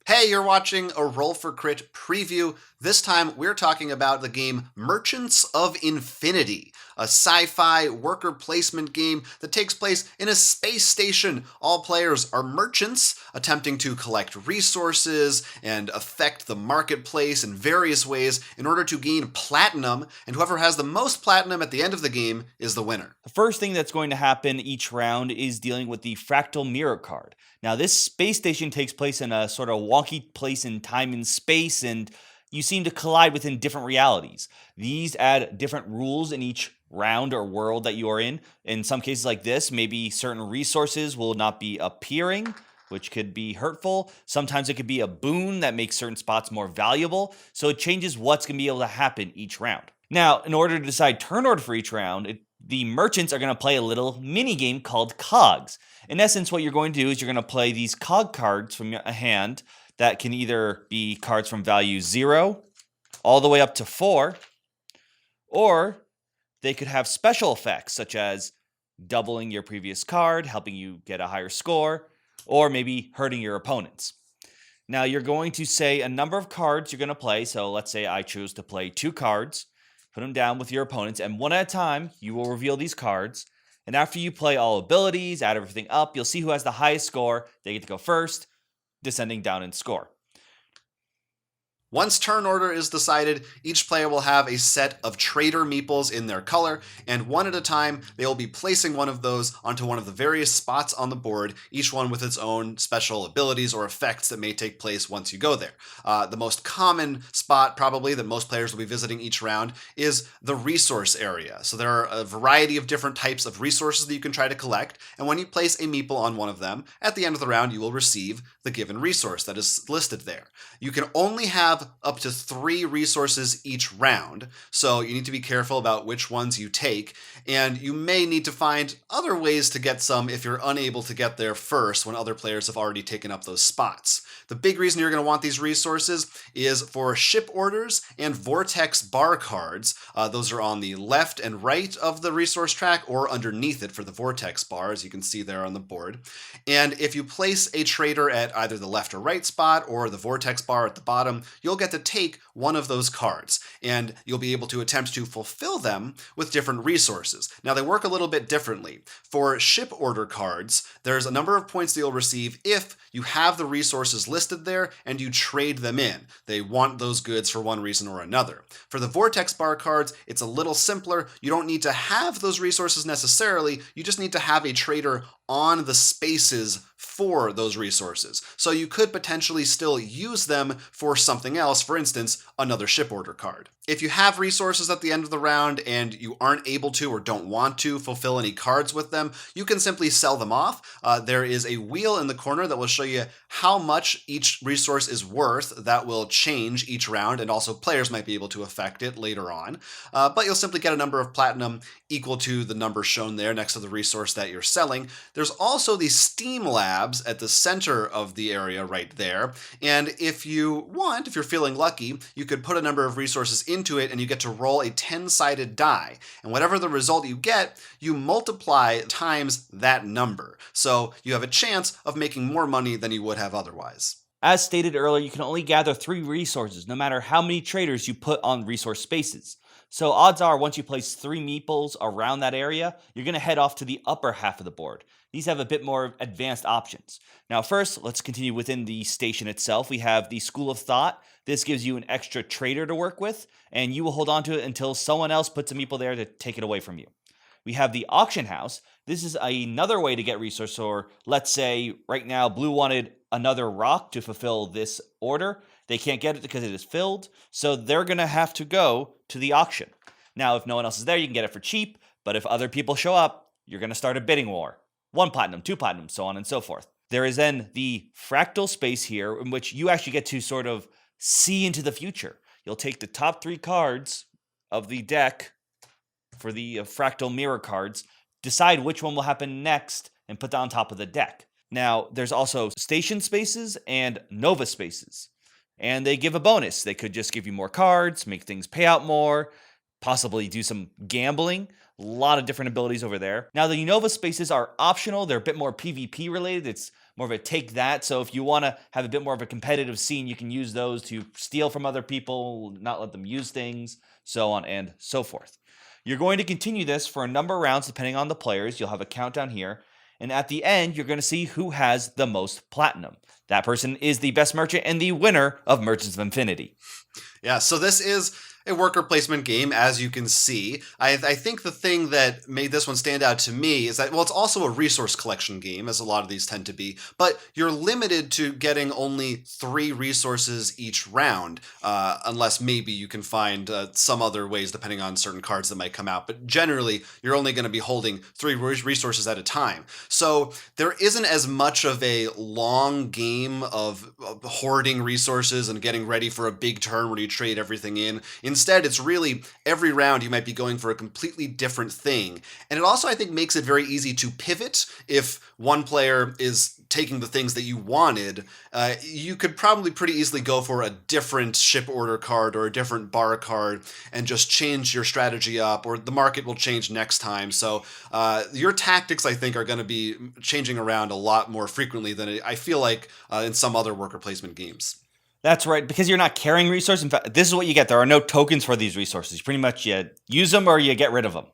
Hey, you're watching a Roll for Crit preview. This time we're talking about the game Merchants of Infinity, a sci-fi worker placement game that takes place in a space station. All players are merchants attempting to collect resources and affect the marketplace in various ways in order to gain platinum, and whoever has the most platinum at the end of the game is the winner. The first thing that's going to happen each round is dealing with the Fractal Mirror card. Now, this space station takes place in a sort of wonky place in time and space, and you seem to collide within different realities. These add different rules in each round or world that you are in. In some cases like this, maybe certain resources will not be appearing, which could be hurtful. Sometimes it could be a boon that makes certain spots more valuable. So it changes what's going to be able to happen each round. Now, in order to decide turn order for each round, the merchants are going to play a little mini game called Cogs. In essence, what you're going to do is you're going to play these Cog cards from a hand that can either be cards from value 0 all the way up to 4, or they could have special effects such as doubling your previous card, helping you get a higher score, or maybe hurting your opponents. Now, you're going to say a number of cards you're going to play. So let's say I choose to play 2 cards. Put them down with your opponents, and one at a time, you will reveal these cards. And after you play all abilities, add everything up, you'll see who has the highest score. They get to go first, descending down in score. Once turn order is decided, each player will have a set of trader meeples in their color, and one at a time, they will be placing one of those onto one of the various spots on the board, each one with its own special abilities or effects that may take place once you go there. The most common spot, probably, that most players will be visiting each round is the resource area. So there are a variety of different types of resources that you can try to collect, and when you place a meeple on one of them, at the end of the round, you will receive the given resource that is listed there. You can only have up to 3 resources each round, so you need to be careful about which ones you take, and you may need to find other ways to get some if you're unable to get there first when other players have already taken up those spots. The big reason you're going to want these resources is for ship orders and vortex bar cards. Those are on the left and right of the resource track or underneath it for the vortex bar, as you can see there on the board. And if you place a trader at either the left or right spot or the vortex bar at the bottom, you'll get to take one of those cards, and you'll be able to attempt to fulfill them with different resources. Now, they work a little bit differently. For ship order cards, there's a number of points that you'll receive if you have the resources listed there and you trade them in. They want those goods for one reason or another. For the vortex bar cards, it's a little simpler. You don't need to have those resources necessarily. You just need to have a trader on the spaces for those resources. So you could potentially still use them for something else, for instance, another ship order card. If you have resources at the end of the round and you aren't able to or don't want to fulfill any cards with them, you can simply sell them off. There is a wheel in the corner that will show you how much each resource is worth. That will change each round, and also players might be able to affect it later on. But you'll simply get a number of platinum equal to the number shown there next to the resource that you're selling. There's also the Steam Labs at the center of the area right there. And if you're feeling lucky, you could put a number of resources into it and you get to roll a 10-sided die. And whatever the result you get, you multiply times that number. So you have a chance of making more money than you would have otherwise. As stated earlier, you can only gather 3 resources, no matter how many traders you put on resource spaces. So odds are, once you place 3 meeples around that area, you're going to head off to the upper half of the board. These have a bit more advanced options. Now first, let's continue within the station itself. We have the School of Thought. This gives you an extra trader to work with, and you will hold on to it until someone else puts a meeple there to take it away from you. We have the Auction House. This is another way to get resources, or let's say right now Blue wanted another rock to fulfill this order. They can't get it because it is filled, so they're going to have to go to the auction. Now, if no one else is there, you can get it for cheap, but if other people show up, you're going to start a bidding war. 1 platinum, 2 platinum, so on and so forth. There is then the fractal space here in which you actually get to sort of see into the future. You'll take the top 3 cards of the deck for the fractal mirror cards, decide which one will happen next, and put that on top of the deck. Now, there's also station spaces and nova spaces, and they give a bonus. They could just give you more cards, make things pay out more, possibly do some gambling. A lot of different abilities over there. Now, the Unova spaces are optional. They're a bit more PvP related. It's more of a take that. So if you want to have a bit more of a competitive scene, you can use those to steal from other people, not let them use things, so on and so forth. You're going to continue this for a number of rounds depending on the players. You'll have a countdown here. And at the end, you're going to see who has the most platinum. That person is the best merchant and the winner of Merchants of Infinity. Yeah, so this is a worker placement game, as you can see. I think the thing that made this one stand out to me is that, well, it's also a resource collection game, as a lot of these tend to be, but you're limited to getting only 3 resources each round, unless maybe you can find some other ways depending on certain cards that might come out. But generally, you're only going to be holding 3 resources at a time. So there isn't as much of a long game of hoarding resources and getting ready for a big turn where you trade everything in. Instead, it's really every round you might be going for a completely different thing. And it also, I think, makes it very easy to pivot. If one player is taking the things that you wanted, you could probably pretty easily go for a different ship order card or a different bar card and just change your strategy up, or the market will change next time. So your tactics, I think, are going to be changing around a lot more frequently than I feel like in some other worker placement games. That's right, because you're not carrying resources. In fact, this is what you get. There are no tokens for these resources. You pretty much you use them or you get rid of them.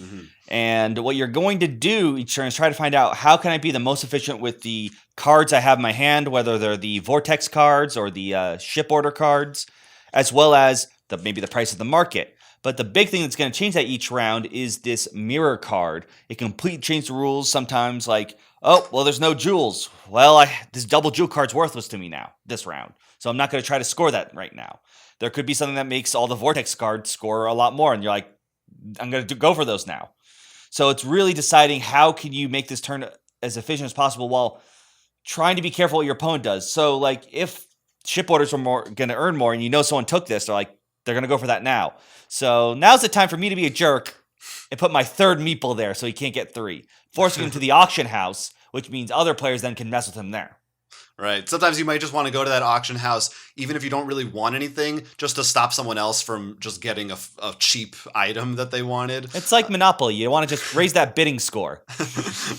Mm-hmm. And what you're going to do each turn is try to find out how can I be the most efficient with the cards I have in my hand, whether they're the Vortex cards or the ship order cards, as well as maybe the price of the market. But the big thing that's going to change that each round is this mirror card. It can completely change the rules sometimes, like, oh, well, there's no jewels. Well, this double jewel card's worthless to me now, this round. So I'm not going to try to score that right now. There could be something that makes all the Vortex cards score a lot more, and you're like, I'm going to go for those now. So it's really deciding how can you make this turn as efficient as possible while trying to be careful what your opponent does. So, like, if ship orders are going to earn more and you know someone took this, they're going to go for that now. So now's the time for me to be a jerk and put my 3rd meeple there so he can't get 3, forcing him to the auction house, which means other players then can mess with him there. Right. Sometimes you might just want to go to that auction house, even if you don't really want anything, just to stop someone else from just getting a cheap item that they wanted. It's like Monopoly. You want to just raise that bidding score.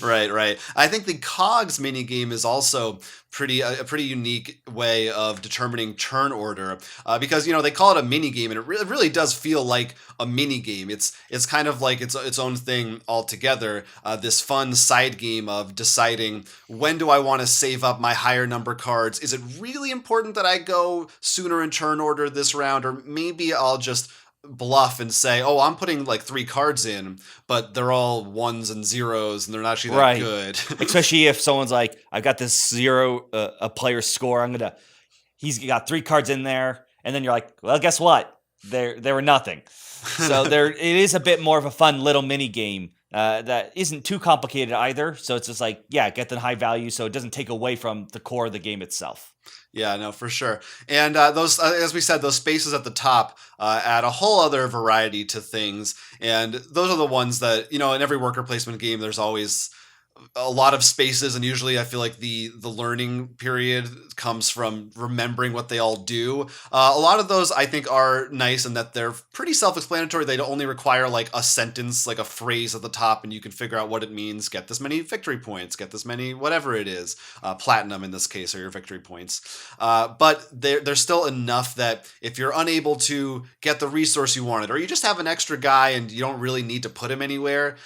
Right. I think the Cogs minigame is also a pretty unique way of determining turn order, because they call it a mini game, and it really does feel like a mini game. It's kind of like its own thing altogether. This fun side game of deciding, when do I want to save up my higher number cards? Is it really important that I go sooner in turn order this round, or maybe I'll just bluff and say, oh, I'm putting like 3 cards in, but they're all 1s and 0s and they're not actually that good. Especially if someone's like, I've got this 0 a player score, he's got 3 cards in there, and then you're like, well, guess what, they were nothing. So it is a bit more of a fun little mini game that isn't too complicated either. So it's just like, get the high value so it doesn't take away from the core of the game itself. Yeah, no, for sure. And those, as we said, those spaces at the top add a whole other variety to things. And those are the ones that, in every worker placement game, there's always a lot of spaces, and usually I feel like the learning period comes from remembering what they all do. A lot of those I think are nice in that they're pretty self-explanatory. They only require like a sentence, like a phrase at the top, and you can figure out what it means. Get this many victory points, get this many whatever it is. Platinum in this case are your victory points. But there's still enough that if you're unable to get the resource you wanted, or you just have an extra guy and you don't really need to put him anywhere,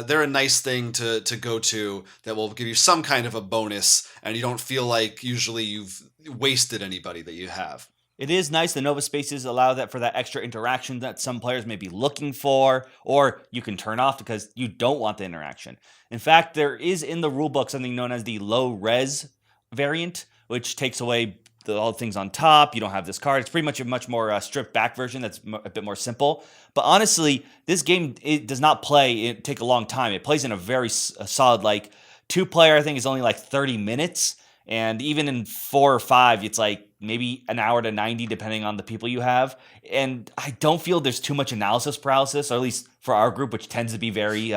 they're a nice thing to go to that will give you some kind of a bonus, and you don't feel like usually you've wasted anybody that you have. It is nice. The Nova Spaces allow that for that extra interaction that some players may be looking for, or you can turn off because you don't want the interaction. In fact, there is in the rulebook something known as the low res variant, which takes away all the things on top. You don't have this card. It's pretty much a much more stripped back version that's a bit more simple. But honestly, this game, it does not take a long time. It plays in a very solid, like 2-player, I think, is only like 30 minutes. And even in 4 or 5, it's like maybe an hour to 90, depending on the people you have. And I don't feel there's too much analysis paralysis, or at least for our group, which tends to be very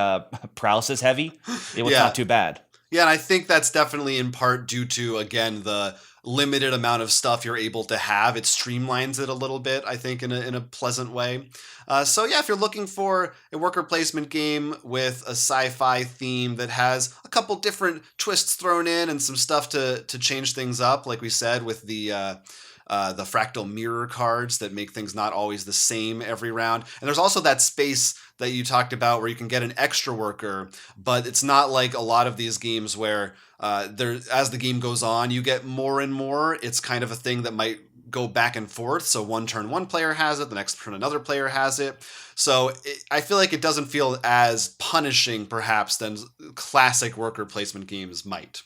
paralysis heavy. It was not too bad. Yeah, and I think that's definitely in part due to, again, the limited amount of stuff you're able to have. It streamlines it a little bit, I think, in a pleasant way. So yeah, if you're looking for a worker placement game with a sci-fi theme that has a couple different twists thrown in and some stuff to change things up, like we said, with the fractal mirror cards that make things not always the same every round. And there's also that space that you talked about where you can get an extra worker, but it's not like a lot of these games where as the game goes on, you get more and more. It's kind of a thing that might go back and forth. So one turn one player has it, the next turn another player has it. So I feel like it doesn't feel as punishing perhaps than classic worker placement games might.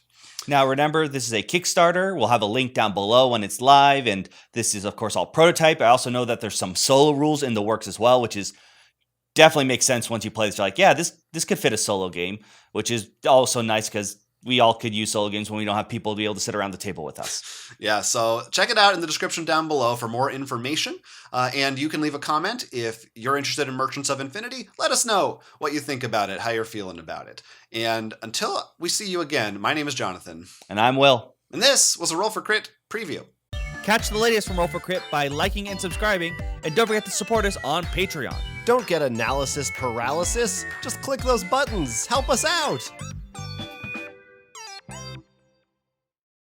Now, remember, this is a Kickstarter. We'll have a link down below when it's live, and this is, of course, all prototype. I also know that there's some solo rules in the works as well, which is definitely makes sense once you play this. You're like, yeah, this could fit a solo game, which is also nice because we all could use solo games when we don't have people to be able to sit around the table with us. Yeah, so check it out in the description down below for more information. And you can leave a comment if you're interested in Merchants of Infinity. Let us know what you think about it, how you're feeling about it. And until we see you again, my name is Jonathan. And I'm Will. And this was a Roll for Crit preview. Catch the latest from Roll for Crit by liking and subscribing. And don't forget to support us on Patreon. Don't get analysis paralysis. Just click those buttons. Help us out.